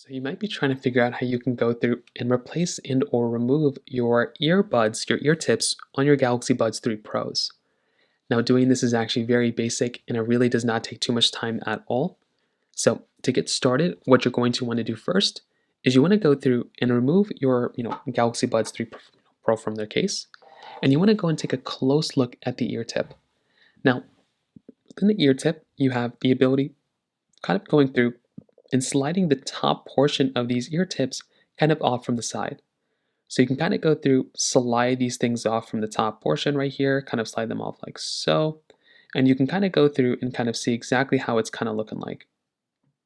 So you might be trying to figure out how you can go through and replace and or remove your earbuds, your ear tips on your Galaxy Buds 3 Pros. Now doing this is actually very basic and it really does not take too much time at all. So to get started, what you're going to want to do first is you want to go through and remove your, Galaxy Buds 3 Pro from their case. And you want to go and take a close look at the ear tip. Now, within the ear tip, you have the ability kind of going through and sliding the top portion of these ear tips kind of off from the side. So you can kind of go through, slide these things off from the top portion right here, kind of slide them off like so. And you can kind of go through and kind of see exactly how it's kind of looking like.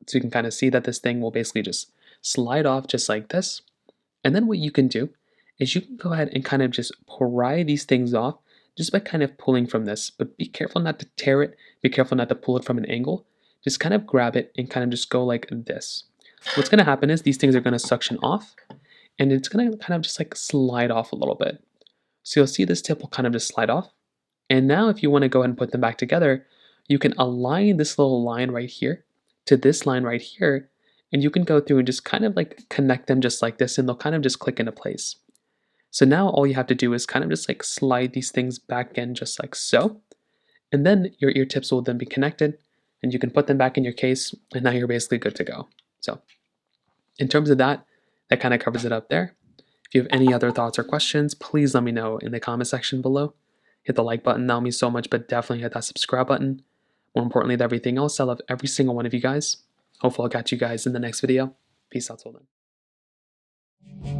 So you can kind of see that this thing will basically just slide off just like this. And then what you can do is you can go ahead and kind of just pry these things off just by kind of pulling from this. But be careful not to tear it, be careful not to pull it from an angle. Just kind of grab it and kind of just go like this. What's going to happen is these things are going to suction off and it's going to kind of just like slide off a little bit. So you'll see this tip will kind of just slide off. And now if you want to go ahead and put them back together, you can align this little line right here to this line right here. And you can go through and just kind of like connect them just like this and they'll kind of just click into place. So now all you have to do is kind of just like slide these things back in just like so. And then your ear tips will then be connected and you can put them back in your case and now you're basically good to go. So in terms of that kind of covers it up there. If you have any other thoughts or questions, please let me know in the comment section below. Hit the like button, that'll mean so much, but definitely hit that subscribe button. More importantly than everything else, I love every single one of you guys. Hopefully I'll catch you guys in the next video. Peace out till then.